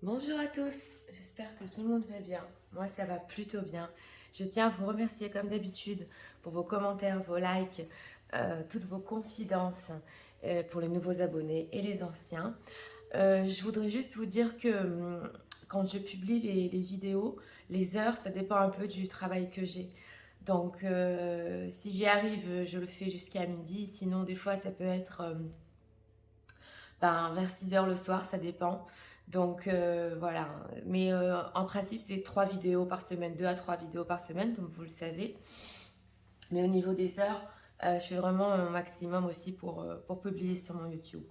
Bonjour à tous, j'espère que tout le monde va bien. Moi, ça va plutôt bien. Je tiens à vous remercier comme d'habitude pour vos commentaires, vos likes, toutes vos confidences pour les nouveaux abonnés et les anciens. Je voudrais juste vous dire que quand je publie les vidéos, les heures, ça dépend un peu du travail que j'ai. Donc, si j'y arrive, je le fais jusqu'à midi. Sinon, des fois, ça peut être vers 6 heures le soir, ça dépend. Donc voilà, mais en principe c'est 3 vidéos par semaine, 2 à 3 vidéos par semaine, comme vous le savez. Mais au niveau des heures, je fais vraiment mon maximum aussi pour publier sur mon YouTube.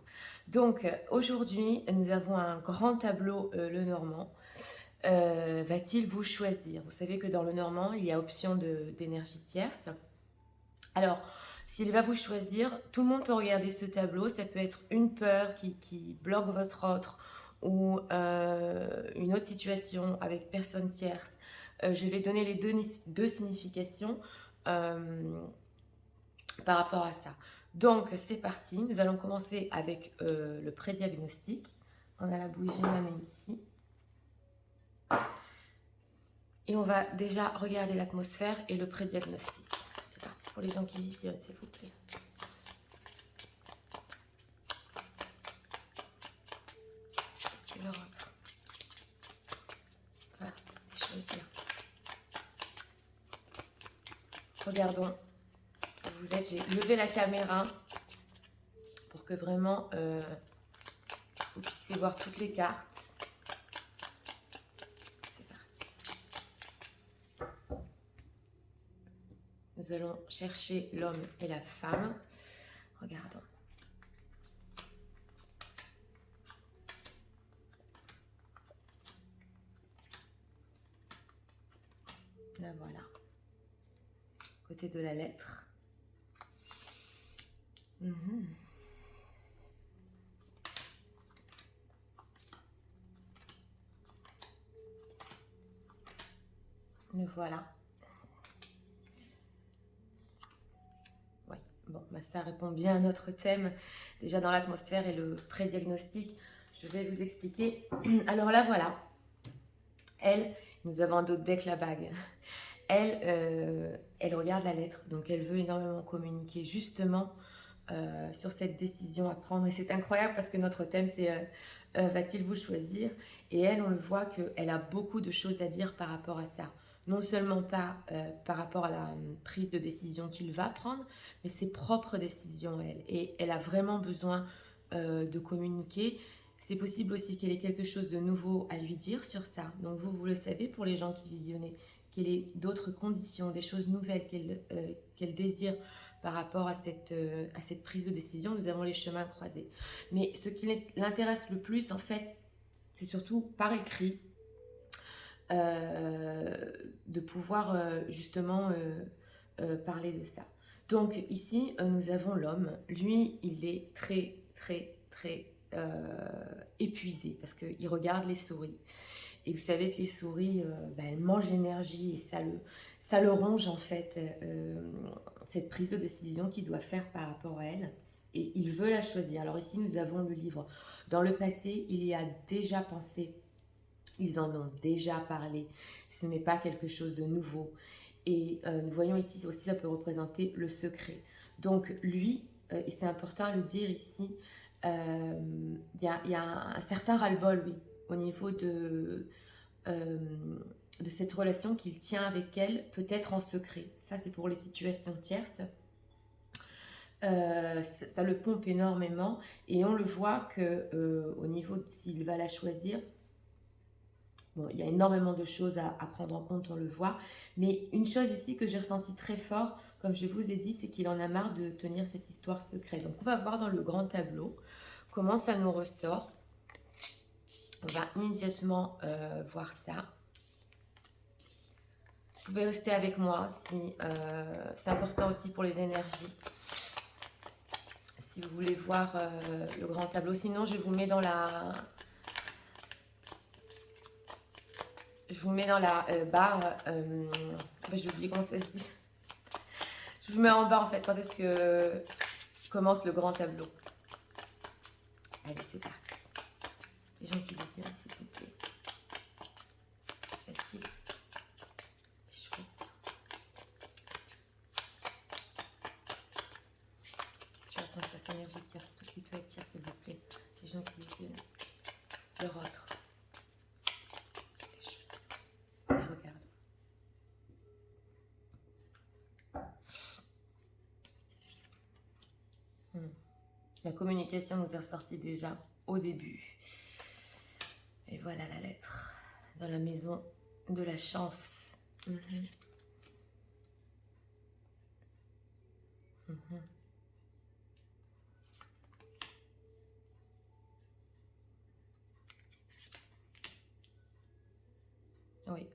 Donc aujourd'hui, nous avons un grand tableau Le Normand. Va-t-il vous choisir? Vous savez que dans Le Normand, il y a option d'énergie tierce. Alors, s'il va vous choisir, tout le monde peut regarder ce tableau. Ça peut être une peur qui bloque votre autre ou une autre situation avec personne tierce. Je vais donner les deux significations euh, par rapport à ça. Donc, c'est parti. Nous allons commencer avec le prédiagnostic. On a la bougie, je la mets ici. Et on va déjà regarder l'atmosphère et le prédiagnostic. C'est parti pour les gens qui visionnent, s'il vous plaît. Le rentre. Voilà, choisir. Regardons. Vous êtes, j'ai levé la caméra pour que vraiment vous puissiez voir toutes les cartes. C'est parti. Nous allons chercher l'homme et la femme. Regardons. La voilà. Côté de la lettre. Le voilà. Oui, bon, ça répond bien à notre thème. Déjà dans l'atmosphère et le pré-diagnostic, je vais vous expliquer. Alors là, voilà. Elle, nous avons d'autres deck la bague. Elle regarde la lettre, donc elle veut énormément communiquer justement sur cette décision à prendre. Et c'est incroyable parce que notre thème, c'est va-t-il vous choisir? Et elle, on le voit qu'elle a beaucoup de choses à dire par rapport à ça. Non seulement pas par rapport à la prise de décision qu'il va prendre, mais ses propres décisions, elle. Et elle a vraiment besoin de communiquer. C'est possible aussi qu'elle ait quelque chose de nouveau à lui dire sur ça. Donc vous le savez pour les gens qui visionnent, qu'elle ait d'autres conditions, des choses nouvelles qu'elle désire par rapport à cette prise de décision. Nous avons les chemins croisés. Mais ce qui l'intéresse le plus, en fait, c'est surtout par écrit, de pouvoir justement parler de ça. Donc ici, nous avons l'homme. Lui, il est très, très, très épuisé parce qu'il regarde les souris. Et vous savez que les souris, elles mangent l'énergie et ça le ronge en fait, cette prise de décision qu'il doit faire par rapport à elle. Et il veut la choisir. Alors ici, nous avons le livre. Dans le passé, il y a déjà pensé. Ils en ont déjà parlé. Ce n'est pas quelque chose de nouveau. Et nous voyons ici aussi, ça peut représenter le secret. Donc lui, et c'est important à le dire ici, il y a un certain ras-le-bol, oui, au niveau euh, de cette relation qu'il tient avec elle, peut-être en secret. Ça, c'est pour les situations tierces. Ça le pompe énormément et on le voit que au niveau s'il va la choisir, bon, il y a énormément de choses à prendre en compte, on le voit. Mais une chose ici que j'ai ressenti très fort, comme je vous ai dit, c'est qu'il en a marre de tenir cette histoire secrète. Donc on va voir dans le grand tableau comment ça nous ressort. On va immédiatement voir ça. Vous pouvez rester avec moi si c'est important aussi pour les énergies. Si vous voulez voir le grand tableau. Sinon, je vous mets dans la... Je vous mets dans la barre... j'ai oublié comment ça se dit. Je vous mets en bas en fait quand est-ce que commence le grand tableau. Allez, c'est parti. Les gens qui dessinent, s'il vous plaît. gens qui utilisent leur autre. Et regarde. La communication nous est ressortie déjà au début. Et voilà la lettre. Dans la maison de la chance. Oui.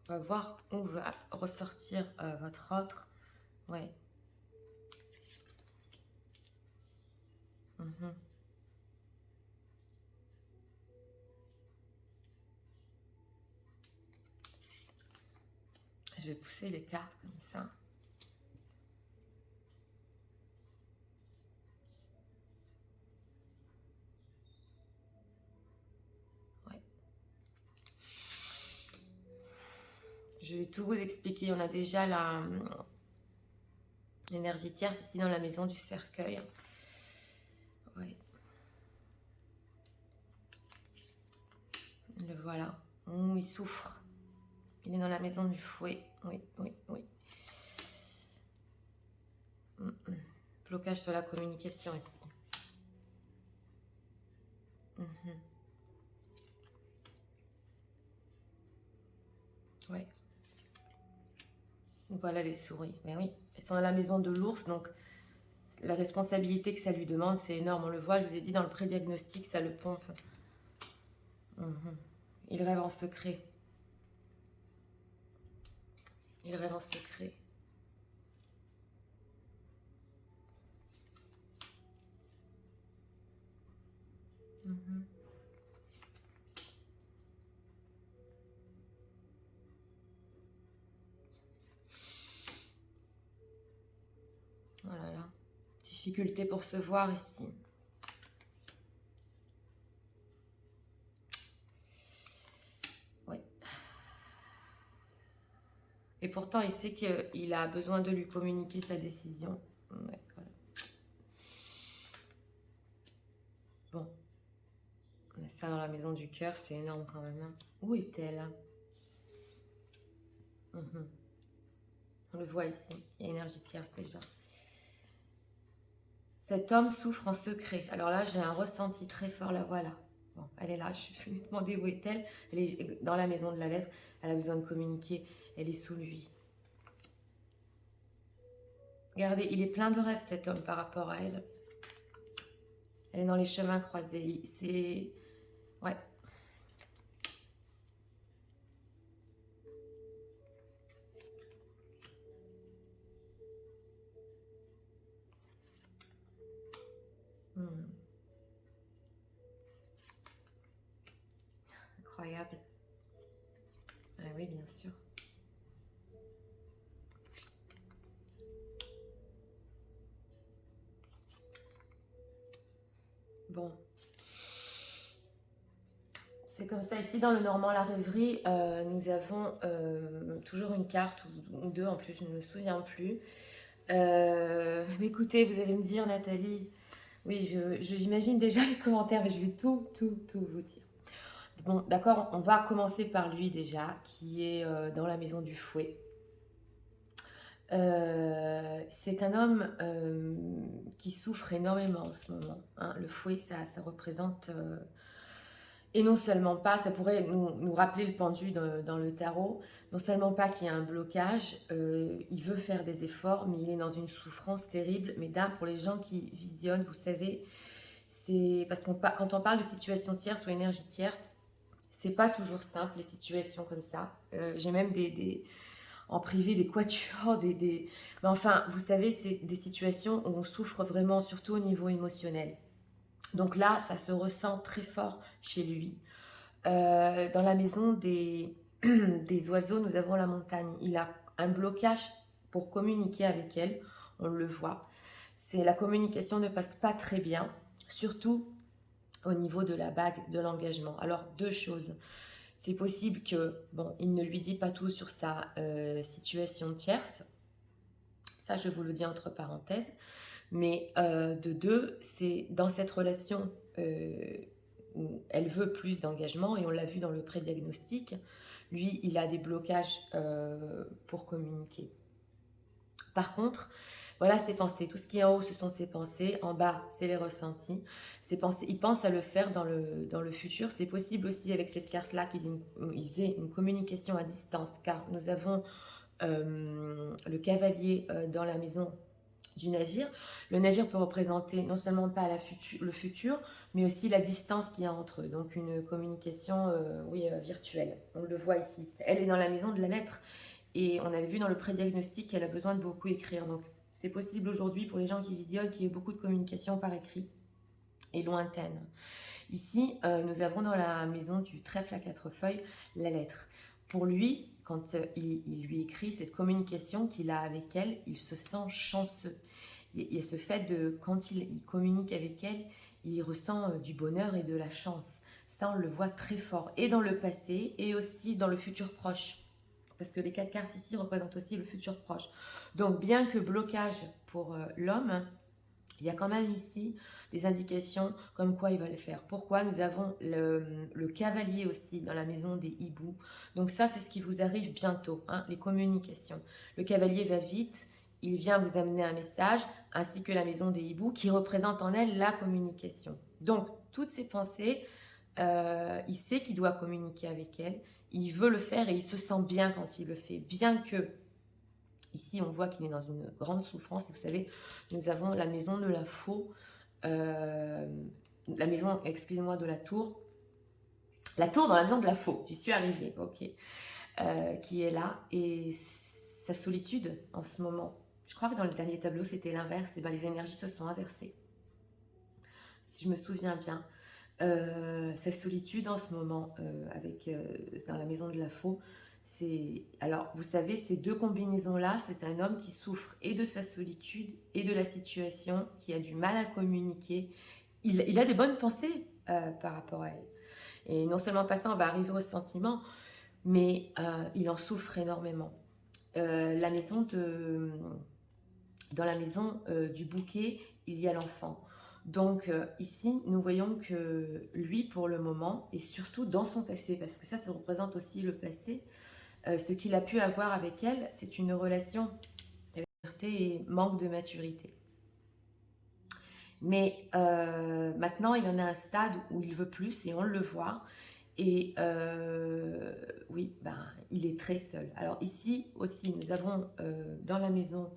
On va voir où va ressortir votre autre. Oui. Je vais pousser les cartes comme ça. Ouais. Je vais tout vous expliquer. On a déjà l'énergie tierce ici dans la maison du cercueil. Ouais. Le voilà. Oh, il souffre. Il est dans la maison du fouet. Oui, oui, oui. Blocage sur la communication ici. Oui. Voilà les souris. Mais oui, elles sont dans la maison de l'ours, donc la responsabilité que ça lui demande, c'est énorme. On le voit, je vous ai dit, dans le pré-diagnostic, ça le pompe. Il rêve en secret. Il rêve en secret. Voilà. Difficulté pour se voir ici. Oui. Et pourtant, il sait qu'il a besoin de lui communiquer sa décision. Ouais, voilà. Bon. On a ça dans la maison du cœur, c'est énorme quand même. Hein. Où est-elle? On le voit ici. Il y a énergie tierce déjà. Cet homme souffre en secret. Alors là, j'ai un ressenti très fort. La voilà. Bon, elle est là. Je vais lui demander où est-elle. Elle est dans la maison de la lettre. Elle a besoin de communiquer. Elle est sous lui. Regardez, il est plein de rêves cet homme par rapport à elle. Elle est dans les chemins croisés. C'est... Ouais. Incroyable. Ah oui, bien sûr. Bon. C'est comme ça. Ici, dans le Normand, la rêverie, nous avons toujours une carte, ou deux en plus, je ne me souviens plus. Mais écoutez, vous allez me dire, Nathalie, oui, j'imagine déjà les commentaires, mais je vais tout vous dire. Bon, d'accord, on va commencer par lui déjà, qui est dans la maison du fouet. C'est un homme qui souffre énormément en ce moment. Hein. Le fouet, ça représente... et non seulement pas, ça pourrait nous rappeler le pendu dans le tarot, non seulement pas qu'il y a un blocage, il veut faire des efforts, mais il est dans une souffrance terrible. Mesdames, pour les gens qui visionnent, vous savez, c'est parce qu'on quand on parle de situation tierce ou énergie tierce, c'est pas toujours simple les situations comme ça. J'ai même en privé des quatuors, mais enfin, vous savez, c'est des situations où on souffre vraiment, surtout au niveau émotionnel. Donc là, ça se ressent très fort chez lui. Dans la maison des oiseaux, nous avons la montagne. Il a un blocage pour communiquer avec elle, on le voit. La communication ne passe pas très bien, surtout au niveau de la bague, de l'engagement. Alors, deux choses. C'est possible que, bon, il ne lui dit pas tout sur sa situation tierce. Ça, je vous le dis entre parenthèses. Mais de deux, c'est dans cette relation où elle veut plus d'engagement, et on l'a vu dans le pré-diagnostic, lui, il a des blocages pour communiquer. Par contre, voilà ses pensées. Tout ce qui est en haut, ce sont ses pensées. En bas, c'est les ressentis. Ses pensées, il pense à le faire dans le futur. C'est possible aussi avec cette carte-là qu'ils aient une communication à distance, car nous avons le cavalier dans la maison du navire. Le navire peut représenter non seulement pas le futur, mais aussi la distance qu'il y a entre eux. Donc une communication virtuelle. On le voit ici. Elle est dans la maison de la lettre. Et on avait vu dans le pré-diagnostic qu'elle a besoin de beaucoup écrire. Donc c'est possible aujourd'hui pour les gens qui visionnent qu'il y ait beaucoup de communication par écrit et lointaine. Ici, nous avons dans la maison du trèfle à 4 feuilles la lettre. Pour lui, quand il lui écrit cette communication qu'il a avec elle, il se sent chanceux. Il y a ce fait de, quand il communique avec elle, il ressent du bonheur et de la chance. Ça, on le voit très fort, et dans le passé, et aussi dans le futur proche. Parce que les 4 cartes ici représentent aussi le futur proche. Donc, bien que blocage pour l'homme, il y a quand même ici des indications comme quoi il va le faire. Pourquoi? Nous avons le cavalier aussi dans la maison des hiboux. Donc ça, c'est ce qui vous arrive bientôt, hein, les communications. Le cavalier va vite, il vient vous amener un message, ainsi que la maison des hiboux qui représente en elle la communication. Donc, toutes ces pensées, il sait qu'il doit communiquer avec elle, il veut le faire et il se sent bien quand il le fait, bien que ici on voit qu'il est dans une grande souffrance. Et vous savez, nous avons la maison de la faux, la maison, excusez-moi, de la tour dans la maison de la faux, j'y suis arrivée, ok, qui est là, et sa solitude en ce moment, je crois que dans le dernier tableau c'était l'inverse, et ben les énergies se sont inversées, si je me souviens bien. Sa solitude en ce moment dans la maison de la faux, alors vous savez, ces deux combinaisons là, c'est un homme qui souffre et de sa solitude et de la situation, qui a du mal à communiquer. Il a des bonnes pensées par rapport à elle, et non seulement pas ça, on va arriver au sentiment, mais il en souffre énormément. Dans la maison du bouquet, il y a l'enfant. Donc ici, nous voyons que lui, pour le moment, et surtout dans son passé, parce que ça représente aussi le passé, ce qu'il a pu avoir avec elle, c'est une relation d'ouverture et manque de maturité. Mais maintenant, il en a un stade où il veut plus, et on le voit. Et oui, il est très seul. Alors ici aussi, nous avons dans la maison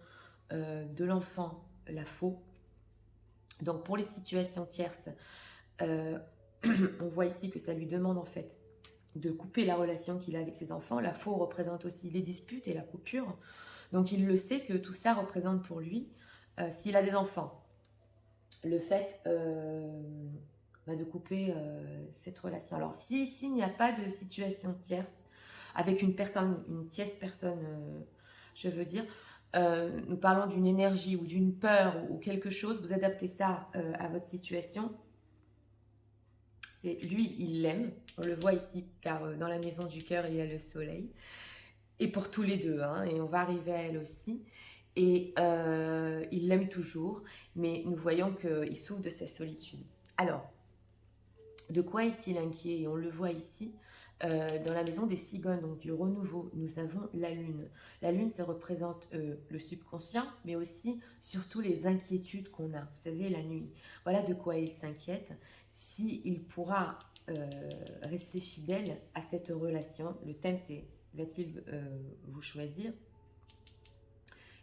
de l'enfant la faux. Donc pour les situations tierces, on voit ici que ça lui demande en fait de couper la relation qu'il a avec ses enfants. La faux représente aussi les disputes et la coupure. Donc il le sait que tout ça représente pour lui, s'il a des enfants, le fait de couper cette relation. Alors s'il n'y a pas de situation tierce avec une tierce personne, je veux dire, nous parlons d'une énergie ou d'une peur ou quelque chose, vous adaptez ça à votre situation. Lui, il l'aime, on le voit ici, car dans la maison du cœur, il y a le soleil. Et pour tous les deux, hein, et on va arriver à elle aussi. Et il l'aime toujours, mais nous voyons qu'il souffre de sa solitude. Alors, de quoi est-il inquiet? Et on le voit ici, dans la maison des cigognes, donc du renouveau, nous avons la lune. La lune, ça représente le subconscient, mais aussi, surtout, les inquiétudes qu'on a. Vous savez, la nuit. Voilà de quoi il s'inquiète. S'il pourra rester fidèle à cette relation. Le thème, c'est « Va-t-il vous choisir ?»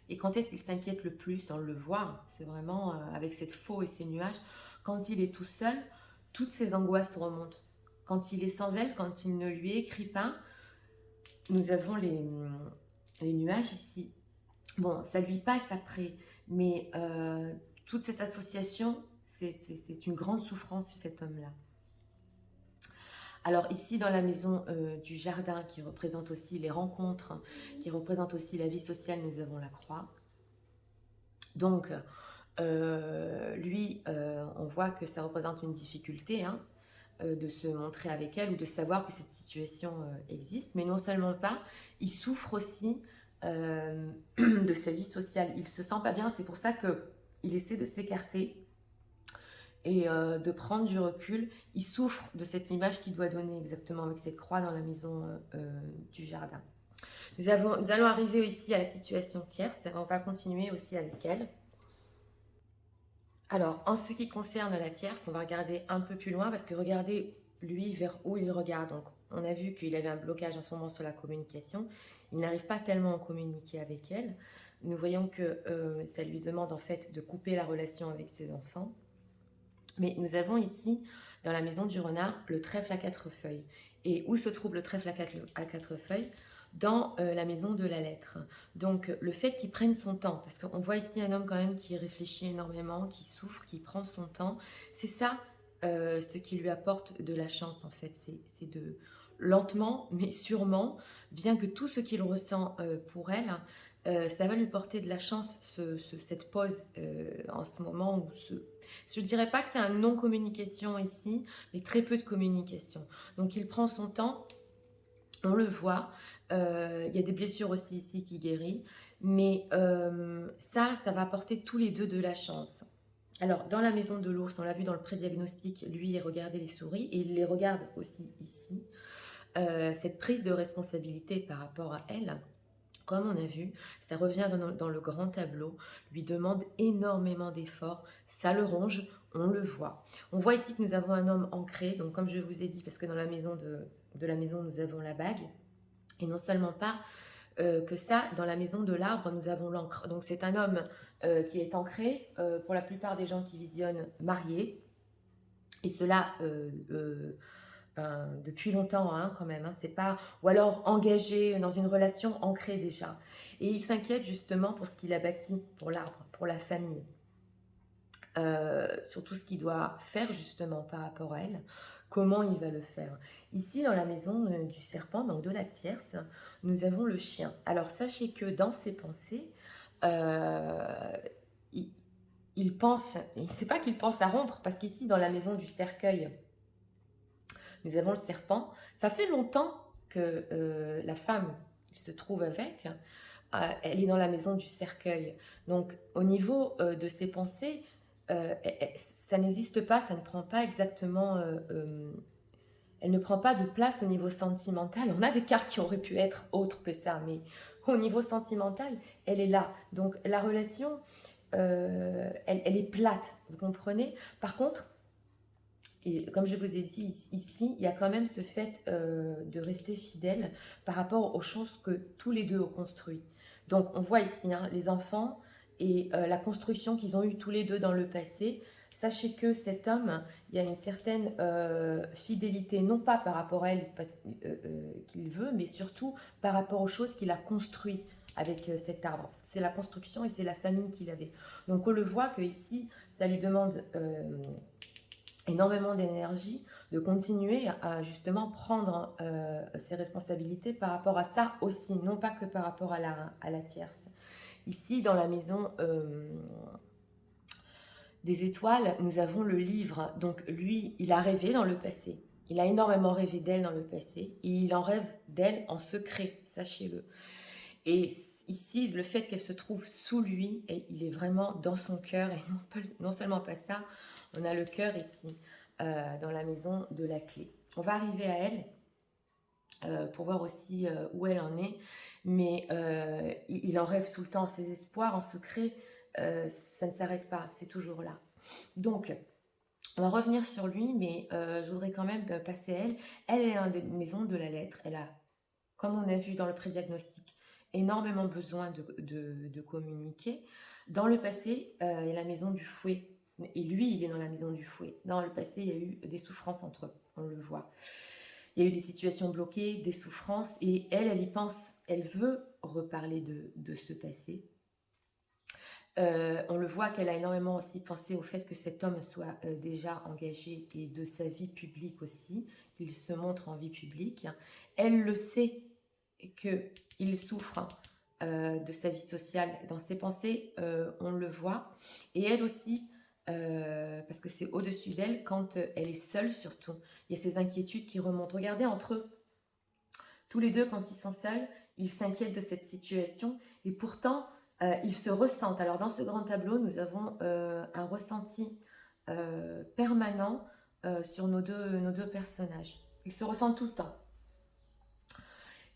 Et quand est-ce qu'il s'inquiète le plus? On le voit, c'est vraiment avec cette faux et ces nuages. Quand il est tout seul, toutes ses angoisses remontent. Quand il est sans elle, quand il ne lui écrit pas, nous avons les nuages ici. Bon, ça lui passe après, mais toute cette association, c'est une grande souffrance chez cet homme-là. Alors ici, dans la maison du jardin, qui représente aussi les rencontres, qui représente aussi la vie sociale, nous avons la croix. Donc, lui, on voit que ça représente une difficulté, hein, de se montrer avec elle ou de savoir que cette situation existe. Mais non seulement pas, il souffre aussi de sa vie sociale. Il se sent pas bien. C'est pour ça que il essaie de s'écarter et de prendre du recul. Il souffre de cette image qu'il doit donner exactement avec cette croix dans la maison du jardin. Nous allons arriver ici à la situation tierce. On va continuer aussi avec elle. Alors, en ce qui concerne la tierce, on va regarder un peu plus loin parce que regardez lui vers où il regarde. Donc, on a vu qu'il avait un blocage en ce moment sur la communication. Il n'arrive pas tellement à communiquer avec elle. Nous voyons que ça lui demande en fait de couper la relation avec ses enfants. Mais nous avons ici, dans la maison du renard, le trèfle à 4 feuilles. Et où se trouve le trèfle à 4 feuilles? Dans la maison de la lettre. Donc le fait qu'il prenne son temps, parce qu'on voit ici un homme quand même qui réfléchit énormément, qui souffre, qui prend son temps, c'est ça ce qui lui apporte de la chance en fait, c'est de lentement mais sûrement, bien que tout ce qu'il ressent pour elle, ça va lui porter de la chance, cette pause en ce moment où je ne dirais pas que c'est un non-communication ici, mais très peu de communication. Donc il prend son temps, on le voit, il y a des blessures aussi ici qui guérit, mais ça va apporter tous les deux de la chance. Alors, dans la maison de l'ours, on l'a vu dans le pré-diagnostic, lui, il regardait les souris et il les regarde aussi ici. Cette prise de responsabilité par rapport à elle, comme on a vu, ça revient dans le grand tableau, lui demande énormément d'efforts, ça le ronge, on le voit. On voit ici que nous avons un homme ancré, donc comme je vous ai dit, parce que dans la maison de la maison, nous avons la bague, et non seulement pas que ça, dans la maison de l'arbre, nous avons l'encre. Donc c'est un homme qui est ancré, pour la plupart des gens qui visionnent, marié, et cela depuis longtemps hein, quand même, hein, c'est pas, ou alors engagé dans une relation ancrée déjà. Et il s'inquiète justement pour ce qu'il a bâti, pour l'arbre, pour la famille. Sur tout ce qu'il doit faire justement par rapport à elle, comment il va le faire. Ici dans la maison du serpent, donc de la tierce, nous avons le chien. Alors sachez que dans ses pensées, il pense, et c'est pas qu'il pense à rompre, parce qu'ici dans la maison du cercueil, nous avons le serpent. Ça fait longtemps que la femme qu'il se trouve avec, elle est dans la maison du cercueil. Donc au niveau de ses pensées, ça n'existe pas, ça ne prend pas exactement, elle ne prend pas de place au niveau sentimental. On a des cartes qui auraient pu être autres que ça, mais au niveau sentimental, elle est là. Donc la relation, elle est plate, vous comprenez? Par contre, et comme je vous ai dit ici, il y a quand même ce fait de rester fidèle par rapport aux choses que tous les deux ont construites. Donc on voit ici hein, les enfants et la construction qu'ils ont eue tous les deux dans le passé. Sachez que cet homme, il y a une certaine fidélité, non pas par rapport à elle qu'il veut, mais surtout par rapport aux choses qu'il a construites avec cet arbre. Parce que c'est la construction et c'est la famille qu'il avait. Donc on le voit que ici, ça lui demande énormément d'énergie de continuer à justement prendre ses responsabilités par rapport à ça aussi, non pas que par rapport à la tierce. Ici, dans la maison des étoiles, nous avons le livre. Donc lui, il a rêvé dans le passé. Il a énormément rêvé d'elle dans le passé et il en rêve d'elle en secret, sachez-le. Et ici, le fait qu'elle se trouve sous lui, et il est vraiment dans son cœur, et non seulement pas ça, on a le cœur ici, dans la maison de la clé. On va arriver à elle pour voir aussi où elle en est, mais il en rêve tout le temps. Ses espoirs en secret, ça ne s'arrête pas, c'est toujours là. Donc, on va revenir sur lui, mais je voudrais quand même passer à elle. Elle est dans des maisons de la lettre. Elle a, comme on a vu dans le prédiagnostic, énormément besoin de communiquer. Dans le passé, il y a la maison du fouet. Et lui, il est dans la maison du fouet. Dans le passé, il y a eu des souffrances entre eux, on le voit. Il y a eu des situations bloquées, des souffrances, et elle y pense. Elle veut reparler de ce passé. On le voit qu'elle a énormément aussi pensé au fait que cet homme soit déjà engagé et de sa vie publique aussi, qu'il se montre en vie publique. Elle le sait qu'il souffre de sa vie sociale. Dans ses pensées, on le voit. Et elle aussi, parce que c'est au-dessus d'elle, quand elle est seule surtout, il y a ces inquiétudes qui remontent. Regardez entre eux, tous les deux, quand ils sont seuls, ils s'inquiètent de cette situation. Et pourtant, Ils se ressentent. Alors dans ce grand tableau, nous avons un ressenti permanent sur nos deux personnages. Ils se ressentent tout le temps.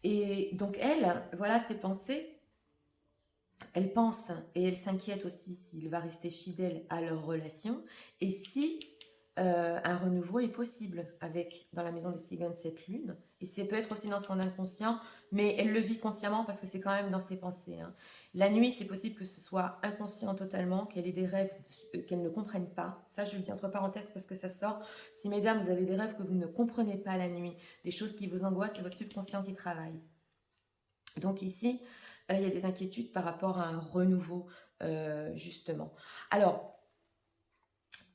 Et donc elle, voilà ses pensées. Elle pense et elle s'inquiète aussi s'il va rester fidèle à leur relation et si un renouveau est possible avec dans la maison des cigognes cette lune. Et ça peut être aussi dans son inconscient, mais elle le vit consciemment parce que c'est quand même dans ses pensées. Hein. La nuit, c'est possible que ce soit inconscient totalement, qu'elle ait des rêves qu'elle ne comprenne pas. Ça, je le dis entre parenthèses parce que ça sort. Si mesdames, vous avez des rêves que vous ne comprenez pas la nuit, des choses qui vous angoissent, c'est votre subconscient qui travaille. Donc ici, il y a des inquiétudes par rapport à un renouveau, justement. Alors,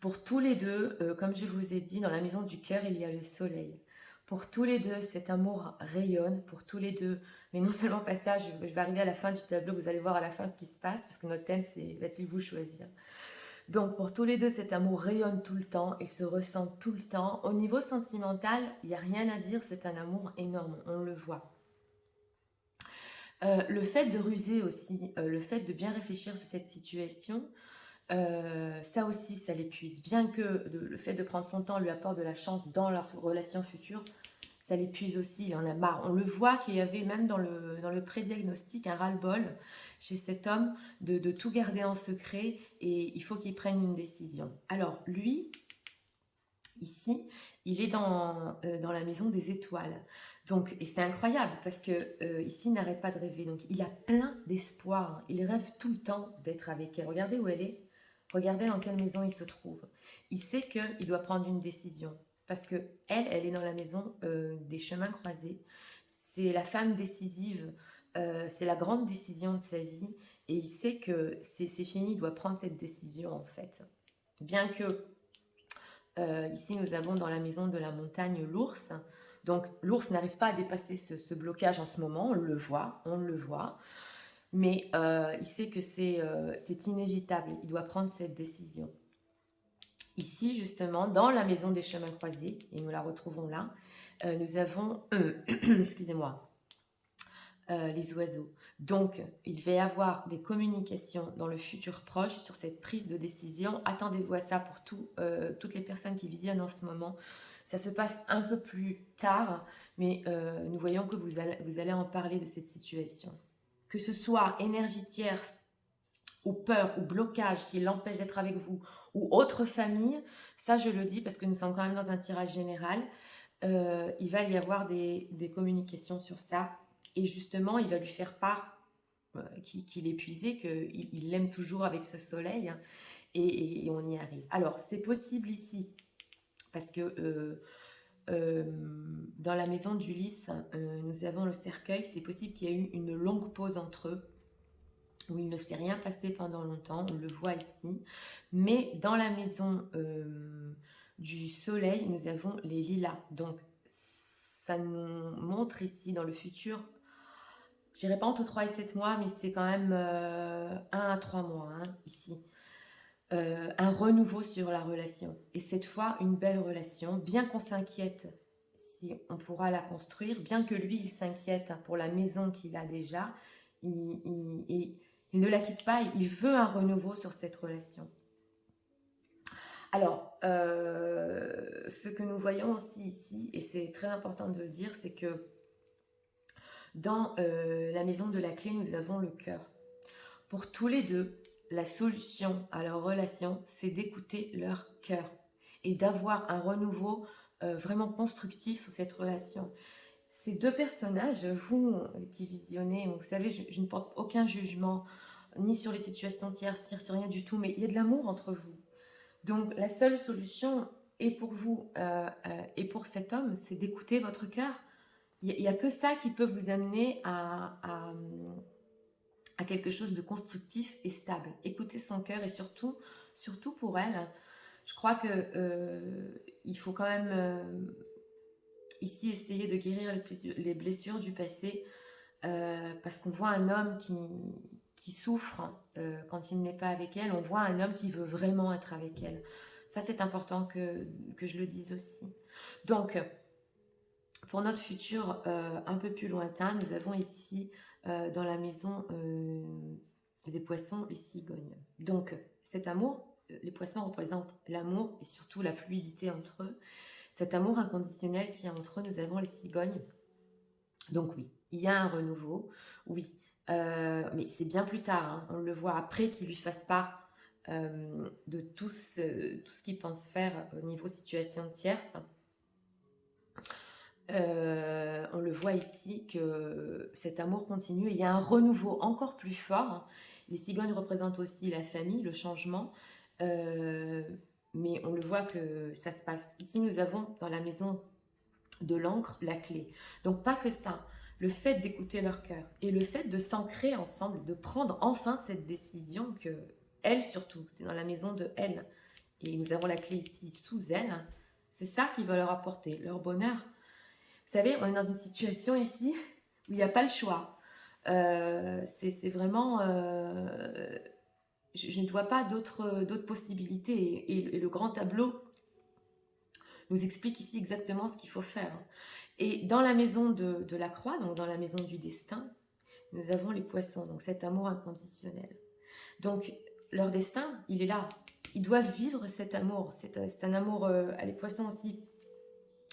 pour tous les deux, comme je vous ai dit, dans la maison du cœur, il y a le soleil. Pour tous les deux, cet amour rayonne, pour tous les deux. Mais non seulement pas ça, je vais arriver à la fin du tableau, vous allez voir à la fin ce qui se passe, parce que notre thème, c'est « Va-t-il vous choisir ?» Donc, pour tous les deux, cet amour rayonne tout le temps et se ressent tout le temps. Au niveau sentimental, il n'y a rien à dire, c'est un amour énorme, on le voit. Le fait de ruser aussi, le fait de bien réfléchir sur cette situation, ça aussi, ça l'épuise. Bien que le fait de prendre son temps lui apporte de la chance dans leur relation future, ça l'épuise aussi, il en a marre. On le voit qu'il y avait même dans le pré-diagnostic un ras-le-bol chez cet homme de tout garder en secret et il faut qu'il prenne une décision. Alors lui, ici, il est dans la maison des étoiles. Donc, et c'est incroyable parce que ici, il n'arrête pas de rêver. Donc, il a plein d'espoir. Il rêve tout le temps d'être avec elle. Regardez où elle est. Regardez dans quelle maison il se trouve. Il sait qu'il doit prendre une décision. Parce que elle est dans la maison des chemins croisés. C'est la femme décisive. C'est la grande décision de sa vie. Et il sait que c'est fini, il doit prendre cette décision en fait. Bien que ici, nous avons dans la maison de la montagne l'ours. Donc, l'ours n'arrive pas à dépasser ce blocage en ce moment, on le voit. Mais il sait que c'est inévitable, il doit prendre cette décision. Ici, justement, dans la maison des chemins croisés, et nous la retrouvons là, nous avons, excusez-moi, les oiseaux. Donc, il va y avoir des communications dans le futur proche sur cette prise de décision. Attendez-vous à ça pour toutes les personnes qui visionnent en ce moment. Ça se passe un peu plus tard, mais nous voyons que vous allez en parler de cette situation. Que ce soit énergie tierce, ou peur, ou blocage qui l'empêche d'être avec vous, ou autre famille, ça je le dis parce que nous sommes quand même dans un tirage général, il va y avoir des communications sur ça. Et justement, il va lui faire part qu'il est épuisé, qu'il l'aime toujours avec ce soleil, hein, et on y arrive. Alors, c'est possible ici, parce que dans la maison d'Ulysse, nous avons le cercueil, c'est possible qu'il y ait eu une longue pause entre eux, où il ne s'est rien passé pendant longtemps, on le voit ici. Mais dans la maison du soleil, nous avons les lilas. Donc, ça nous montre ici dans le futur, je dirais pas entre 3 et 7 mois, mais c'est quand même 1 à 3 mois, hein, ici. Un renouveau sur la relation. Et cette fois, une belle relation, bien qu'on s'inquiète si on pourra la construire, bien que lui, il s'inquiète pour la maison qu'il a déjà, il ne la quitte pas, il veut un renouveau sur cette relation. Alors, ce que nous voyons aussi ici, et c'est très important de le dire, c'est que dans la maison de la clé, nous avons le cœur. Pour tous les deux, la solution à leur relation, c'est d'écouter leur cœur et d'avoir un renouveau vraiment constructif sur cette relation. Ces deux personnages, vous qui visionnez, vous savez, je ne porte aucun jugement, ni sur les situations tierces, ni sur rien du tout, mais il y a de l'amour entre vous. Donc la seule solution, et pour vous et pour cet homme, c'est d'écouter votre cœur. Il n'y a que ça qui peut vous amener à quelque chose de constructif et stable. Écoutez son cœur et surtout pour elle, je crois que il faut quand même ici essayer de guérir les blessures du passé parce qu'on voit un homme qui souffre quand il n'est pas avec elle, on voit un homme qui veut vraiment être avec elle. Ça, c'est important que je le dise aussi. Donc, pour notre futur un peu plus lointain, nous avons ici dans la maison des poissons et cigognes. Donc, cet amour, les poissons représentent l'amour et surtout la fluidité entre eux. Cet amour inconditionnel qui est entre eux, nous avons les cigognes. Donc oui, il y a un renouveau, oui. Mais c'est bien plus tard, hein. On le voit après qu'il lui fasse part de tout ce qu'il pense faire au niveau situation tierce. On le voit ici que cet amour continue. Il y a un renouveau encore plus fort. Les cigognes représentent aussi la famille, le changement. Mais on le voit que ça se passe. Ici, nous avons dans la maison de l'encre la clé. Donc pas que ça. Le fait d'écouter leur cœur et le fait de s'ancrer ensemble, de prendre enfin cette décision que elle surtout, c'est dans la maison de elle. Et nous avons la clé ici sous elle. C'est ça qui va leur apporter leur bonheur. Vous savez, on est dans une situation ici où il n'y a pas le choix. C'est vraiment... je ne vois pas d'autres possibilités. Et le grand tableau nous explique ici exactement ce qu'il faut faire. Et dans la maison de la croix, donc dans la maison du destin, nous avons les poissons, donc cet amour inconditionnel. Donc leur destin, il est là. Ils doivent vivre cet amour. C'est un amour, les poissons aussi.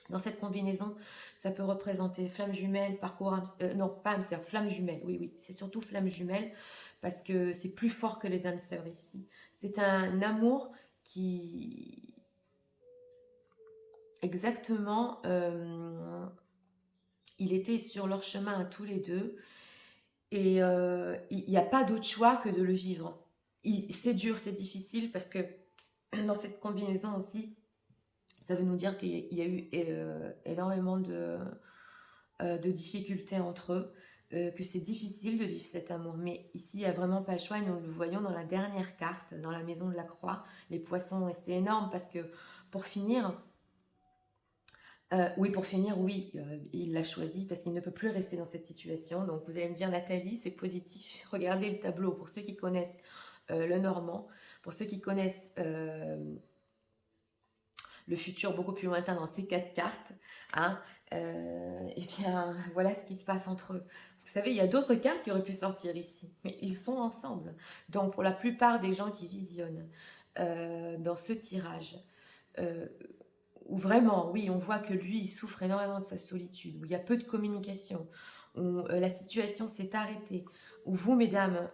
Dans cette combinaison, ça peut représenter flamme jumelle, parcours, non pas âme sœur, flamme jumelle, oui, c'est surtout flamme jumelle, parce que c'est plus fort que les âmes sœurs ici. C'est un amour qui, exactement, il était sur leur chemin à tous les deux, et il n'y a pas d'autre choix que de le vivre. C'est dur, c'est difficile, parce que dans cette combinaison aussi, ça veut nous dire qu'il y a eu énormément de difficultés entre eux, que c'est difficile de vivre cet amour. Mais ici, il n'y a vraiment pas le choix et nous le voyons dans la dernière carte, dans la maison de la croix, les poissons. Et c'est énorme parce que pour finir, oui, il l'a choisi parce qu'il ne peut plus rester dans cette situation. Donc vous allez me dire, Nathalie, c'est positif. Regardez le tableau pour ceux qui connaissent le normand, pour ceux qui connaissent le futur beaucoup plus lointain dans ces 4 cartes, hein, et bien voilà ce qui se passe entre eux. Vous savez, il y a d'autres cartes qui auraient pu sortir ici, mais ils sont ensemble. Donc pour la plupart des gens qui visionnent dans ce tirage, où vraiment, oui, on voit que lui, il souffre énormément de sa solitude, où il y a peu de communication, où la situation s'est arrêtée, où vous, mesdames,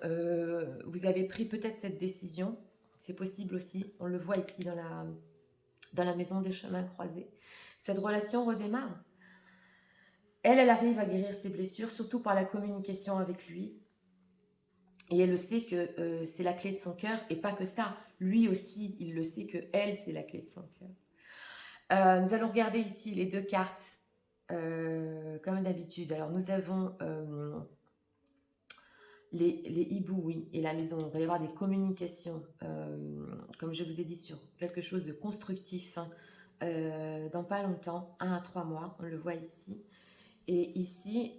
vous avez pris peut-être cette décision, c'est possible aussi, on le voit ici dans la maison des chemins croisés. Cette relation redémarre. Elle arrive à guérir ses blessures, surtout par la communication avec lui. Et elle le sait que c'est la clé de son cœur, et pas que ça. Lui aussi, il le sait que elle, c'est la clé de son cœur. Nous allons regarder ici les 2 cartes, comme d'habitude. Alors, nous avons les hiboux, oui, et la maison. Il va y avoir des communications, comme je vous ai dit, sur quelque chose de constructif, hein, dans pas longtemps, 1 à 3 mois, on le voit ici. Et ici,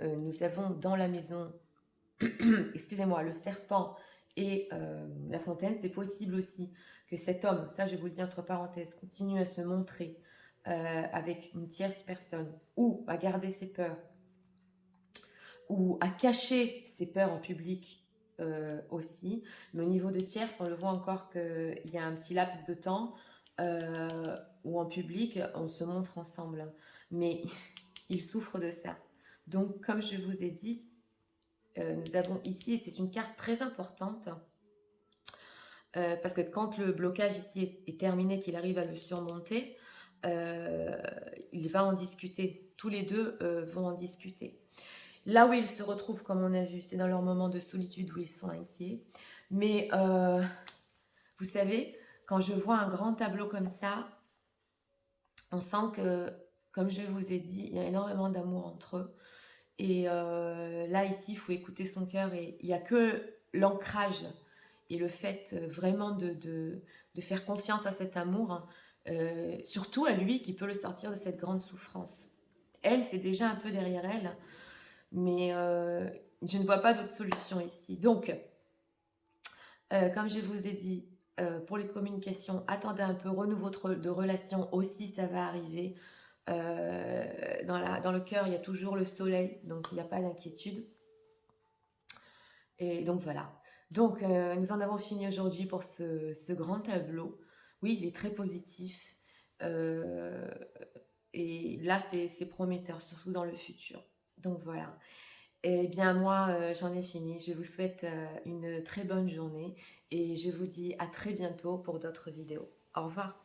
nous avons dans la maison, excusez-moi, le serpent et la fontaine. C'est possible aussi que cet homme, ça je vous le dis entre parenthèses, continue à se montrer avec une tierce personne, ou à garder ses peurs, ou à cacher ses peurs en public aussi. Mais au niveau de tierce, on le voit encore qu'il y a un petit laps de temps où en public, on se montre ensemble. Mais il souffre de ça. Donc, comme je vous ai dit, nous avons ici, et c'est une carte très importante, parce que quand le blocage ici est terminé, qu'il arrive à le surmonter, il va en discuter. Tous les deux vont en discuter. Là où ils se retrouvent, comme on a vu, c'est dans leur moment de solitude où ils sont inquiets. Mais vous savez, quand je vois un grand tableau comme ça, on sent que, comme je vous ai dit, il y a énormément d'amour entre eux. Et là, ici, il faut écouter son cœur et il n'y a que l'ancrage et le fait vraiment de faire confiance à cet amour, surtout à lui qui peut le sortir de cette grande souffrance. Elle, c'est déjà un peu derrière elle, mais je ne vois pas d'autre solution ici. Donc, comme je vous ai dit, pour les communications, attendez un peu, renouveau de relation aussi, ça va arriver. Dans le cœur, il y a toujours le soleil, donc il n'y a pas d'inquiétude. Et donc voilà. Donc nous en avons fini aujourd'hui pour ce grand tableau. Oui, il est très positif, heu et là, c'est prometteur, surtout dans le futur. Donc voilà. Eh bien moi, j'en ai fini. Je vous souhaite, une très bonne journée et je vous dis à très bientôt pour d'autres vidéos. Au revoir.